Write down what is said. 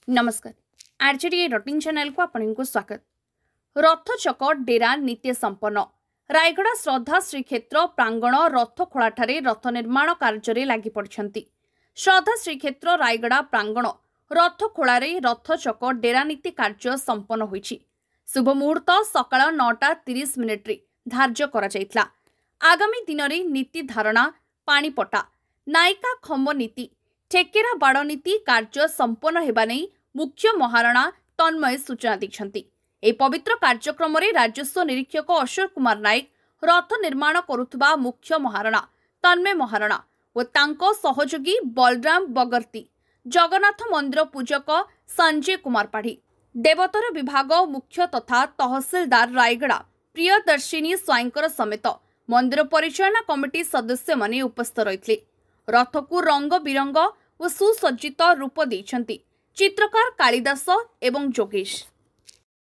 नमस्कार RJD rutting channel को आपको स्वागत। रथचक डेरा नीति संपन्न रायगड़ा श्रद्धा श्रीक्षेत्र प्रांगण रथखोला रथ निर्माण कार्य लगी पड़ती। श्रद्धा श्रीक्षेत्र रायगड़ा प्रांगण रथखोल रथचक डेरा नीति कार्य संपन्न होइछि। शुभ मुहूर्त सकाळ 9:30 धार्य करा। आगामी दिन में नीति धारणा पाणीपटा नायिका खम्ब नीति ठेकेरा बाड़ नीति कार्य संपन्न हेबा नै मुख्य महाराणा तन्मय सूचना दैछन्ति। ए पवित्र कार्यक्रम में राजस्व निरीक्षक अशोक कुमार नायक रथ निर्माण करुथबा मुख्य महाराणा तन्मय महाराणा और तांको सहयोगी बलराम बगर्ती, जगन्नाथ मंदिर पूजक संजय कुमार पाढ़ी, देवतर विभाग मुख्य तथा तहसीलदार रायगड़ा प्रियदर्शिनी स्वाईंकर समेत मंदिर परिचालना कमिटी सदस्य माने उपस्थित रहितले। रथ को रंग बिरंग और सुसज्जित रूप देइछन्ति चित्रकार कालिदास एवं जोगेश।